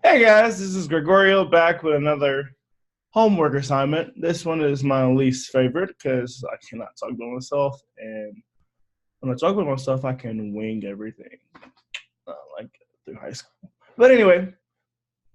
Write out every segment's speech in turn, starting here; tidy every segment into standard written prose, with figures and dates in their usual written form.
Hey guys, this is Gregorio back with another homework assignment. This one is my least favorite because I cannot talk by myself, and when I talk by myself, I can wing everything, like through high school. But anyway,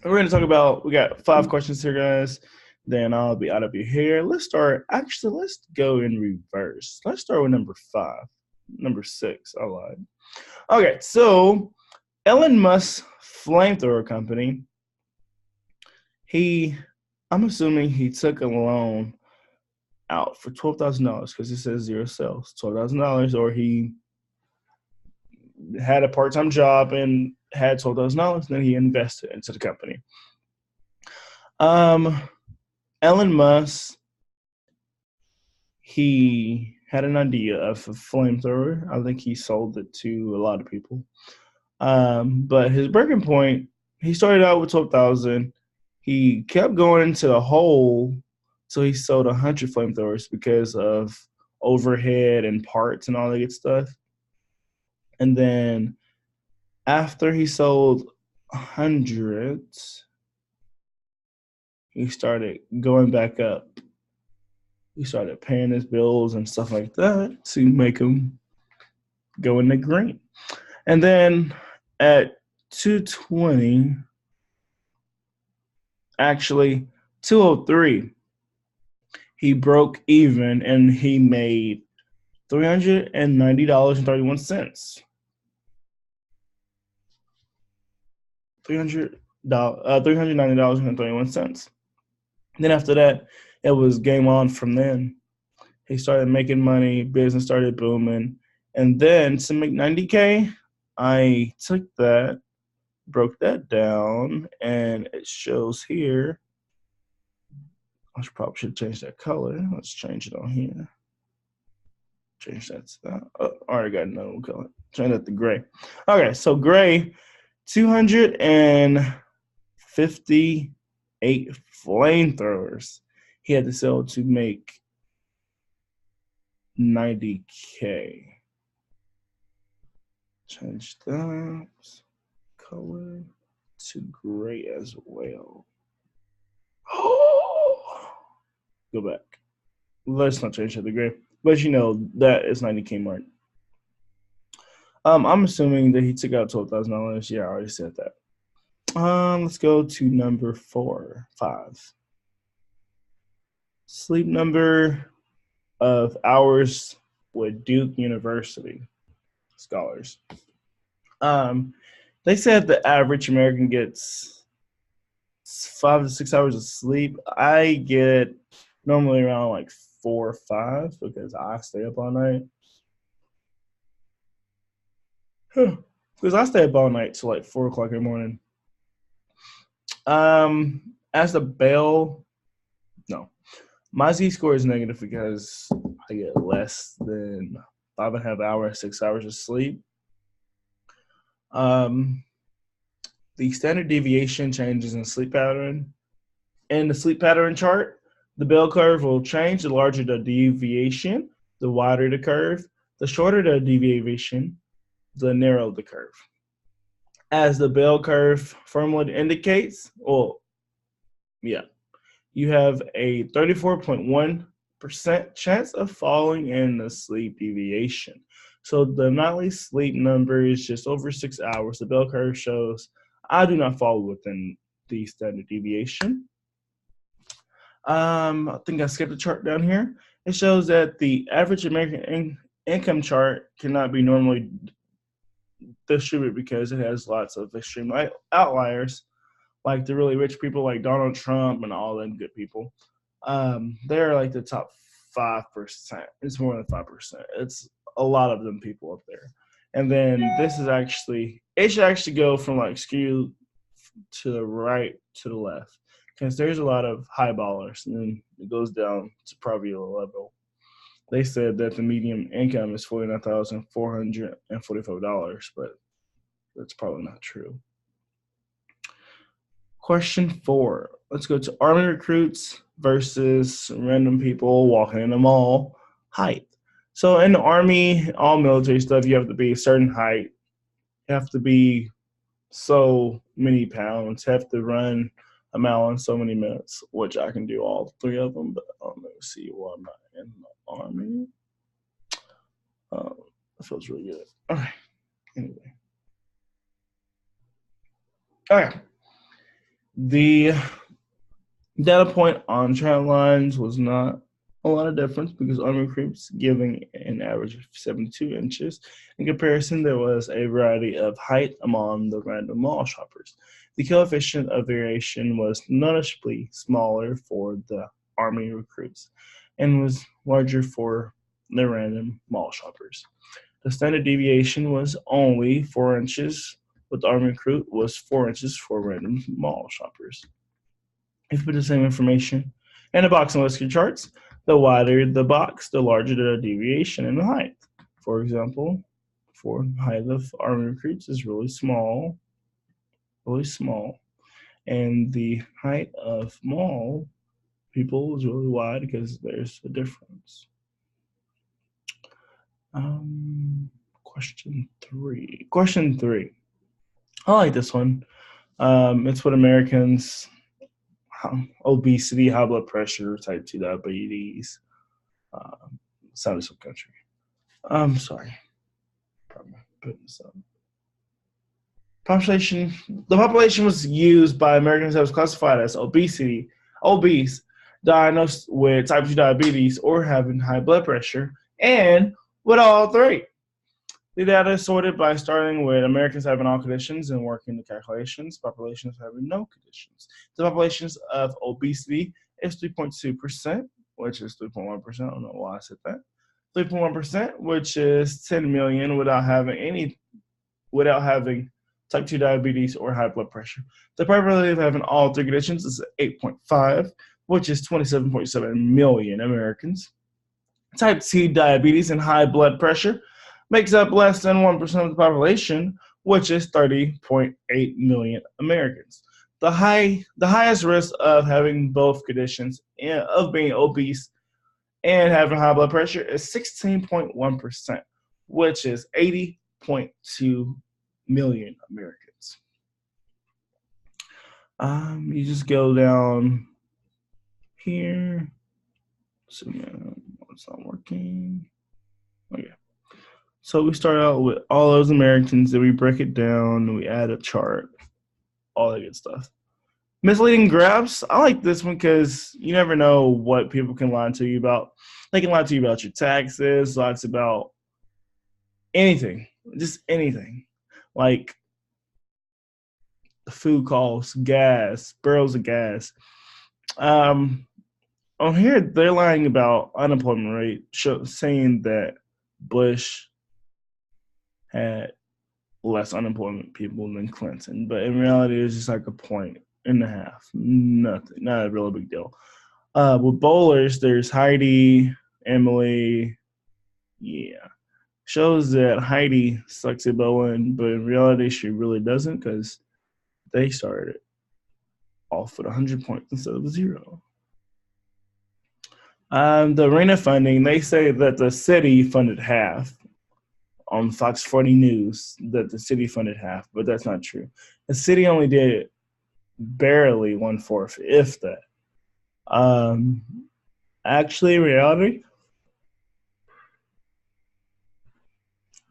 we're going to talk about. We got 5 questions here, guys. Then I'll be out of your hair. Let's start. Actually, let's go in reverse. Let's start with number 5. Number 6. I lied. Okay, so Elon Musk's flamethrower company. I'm assuming he took a loan out for $12,000 because it says zero sales, $12,000, or he had a part-time job and had $12,000, then he invested into the company. Elon Musk, he had an idea of a flamethrower. I think he sold it to a lot of people. But his breaking point, he started out with 12,000. He kept going into the hole, so he sold 100 flamethrowers because of overhead and parts and all that good stuff. And then after he sold hundreds, he started going back up. He started paying his bills and stuff like that to make him go in the green. And then at 220, actually 203, he broke even and he made $390.31. $390.31. Then after that, it was game on from then. He started making money, business started booming. And then to make 90K, I took that, broke that down, and it shows here. I probably should change that color. Let's change it on here. Change that to that. Oh, I already got another color. Change that to gray. Okay, so gray, 258 flamethrowers he had to sell to make 90K. Change that color to gray as well. Go back. Let's not change it to gray. But you know, that is 90K mark. I'm assuming that he took out $12,000. Yeah, I already said that. Let's go to number 5. Sleep number of hours with Duke University scholars. They said the average American gets 5 to 6 hours of sleep. I get normally around like 4 or 5 because I stay up all night. Because I stay up all night till like 4 o'clock in the morning. As the Bell, no. My Z-score is negative because I get less than 5.5 hours, 6 hours of sleep. The standard deviation changes in sleep pattern. In the sleep pattern chart, the bell curve will change. The larger the deviation, the wider the curve. The shorter the deviation, the narrower the curve. As the bell curve formula indicates, you have a 34.1% chance of falling in the sleep deviation. So the nightly sleep number is just over 6 hours. The bell curve shows I do not fall within the standard deviation. I think I skipped a chart down here. It shows that the average American income chart cannot be normally distributed because it has lots of extreme outliers, like the really rich people like Donald Trump and all them good people. They're like the top 5%. It's more than 5%. It's a lot of them people up there. And then this is actually, it should actually go from like skew to the right to the left because there's a lot of high ballers, and then it goes down to probably a level. They said that the median income is $49,445, but that's probably not true. Question 4. Let's go to Army recruits versus random people walking in the mall. Height. So in the Army, all military stuff, you have to be a certain height. You have to be so many pounds, have to run a mile in so many minutes, which I can do all three of them. But let's see why I'm not in the army. That feels really good. All right. Anyway. All right. The data point on trend lines was not a lot of difference because army recruits giving an average of 72 inches. In comparison, there was a variety of height among the random mall shoppers. The coefficient of variation was noticeably smaller for the army recruits and was larger for the random mall shoppers. The standard deviation was only 4 inches, with the army recruit was 4 inches for random mall shoppers. If you put the same information in a box and Whisker charts, the wider the box, the larger the deviation in the height. For example, for the height of army recruits is really small, and the height of mall people is really wide because there's a difference. Question three. I like this one. It's what Americans, obesity, high blood pressure, type 2 diabetes, sound of some country. I'm sorry. Probably putting this up. The population was used by Americans that was classified as obese, diagnosed with type 2 diabetes, or having high blood pressure, and with all three. The data is sorted by starting with Americans having all conditions and working the calculations, populations having no conditions. The populations of obesity is 3.2%, which is 3.1%. I don't know why I said that. 3.1%, which is 10 million without having type 2 diabetes or high blood pressure. The probability of having all three conditions is 8.5, which is 27.7 million Americans. Type 2 diabetes and high blood pressure makes up less than 1% of the population, which is 30.8 million Americans. The highest risk of having both conditions and of being obese and having high blood pressure is 16.1%, which is 80.2 million Americans. You just go down here. So it's not working. Okay. So we start out with all those Americans, then we break it down, we add a chart, all that good stuff. Misleading graphs. I like this one because you never know what people can lie to you about. They can lie to you about your taxes, lies about anything, just anything. Like the food costs, gas, barrels of gas. On here, they're lying about unemployment rate, saying that Bush had less unemployment people than Clinton, but in reality, it's just like 1.5 points. Nothing, not a real big deal. With bowlers, there's Heidi, Emily. Yeah, shows that Heidi sucks at bowling, but in reality, she really doesn't because they started off with 100 points instead of 0. The arena funding, they say that the city funded half. On Fox 40 News that the city funded half, but that's not true. The city only did barely 1/4, if that. Actually, in reality,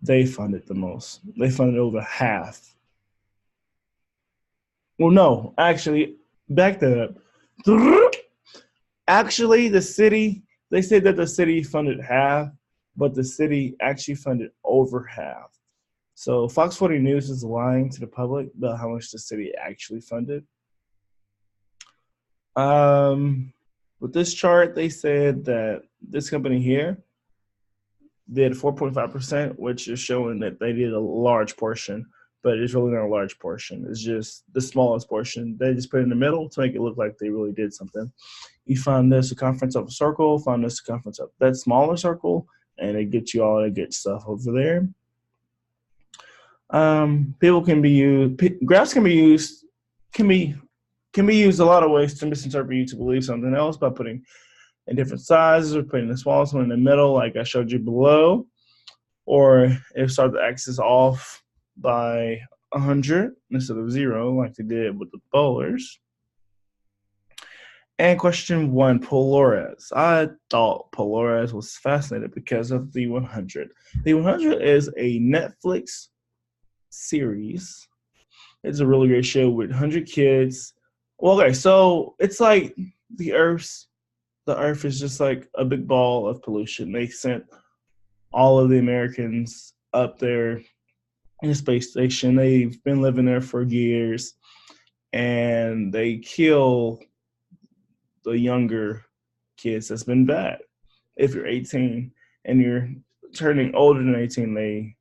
they funded the most. They funded over half. Well, no, actually, back that up. Actually, the city, they said that the city funded half, but the city actually funded over half. So Fox 40 News is lying to the public about how much the city actually funded. With this chart, they said that this company here did 4.5%, which is showing that they did a large portion, but it's really not a large portion. It's just the smallest portion. They just put it in the middle to make it look like they really did something. You find the circumference of a circle, find the circumference of that smaller circle, and it gets you all the good stuff over there. Graphs can be used a lot of ways to misinterpret you to believe something else by putting in different sizes or putting the smallest one in the middle, like I showed you below, or if start the axis off by 100 instead of 0, like they did with the bowlers. And question 1, Polores. I thought Polores was fascinating because of the 100. The 100 is a Netflix series. It's a really great show with 100 kids. Well, okay, so it's like the Earth is just like a big ball of pollution. They sent all of the Americans up there in the space station. They've been living there for years, and they kill the younger kids. That's been bad. If you're 18 and you're turning older than 18, they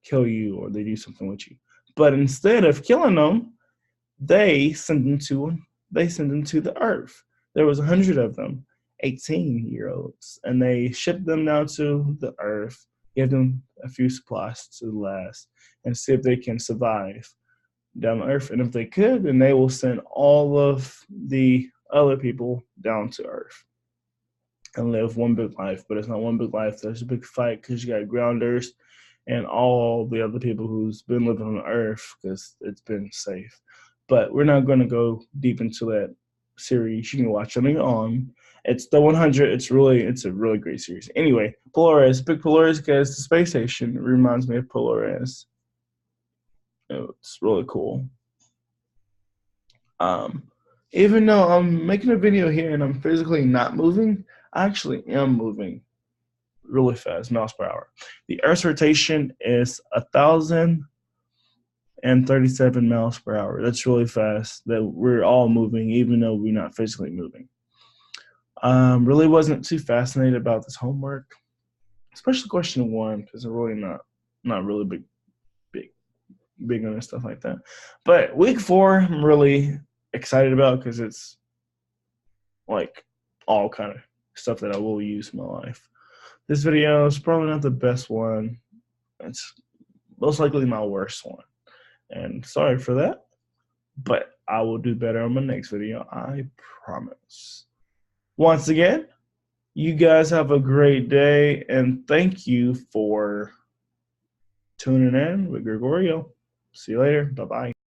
kill you or they do something with you. But instead of killing them, they send them to the Earth. There was 100 of them, 18-year-olds, and they shipped them down to the Earth, give them a few supplies to last, and see if they can survive down the Earth. And if they could, then they will send all of the other people down to Earth and live one big life. But it's not one big life. There's a big fight because you got grounders and all the other people who's been living on the Earth because it's been safe. But we're not going to go deep into that series. You can watch it on. It's the 100. It's a really great series. Anyway, Polores, big Polores because the space station reminds me of Polores. It's really cool. Even though I'm making a video here and I'm physically not moving, I actually am moving really fast, miles per hour. The Earth's rotation is 1,037 miles per hour. That's really fast. That we're all moving, even though we're not physically moving. Really wasn't too fascinated about this homework, especially question 1, because I'm really not really big on stuff like that. But week 4, I'm really excited about because it's like all kind of stuff that I will use in my life. This video is probably not the best one. It's most likely my worst one. And sorry for that, but I will do better on my next video, I promise. Once again, you guys have a great day, and thank you for tuning in with Gregorio. See you later. Bye-bye.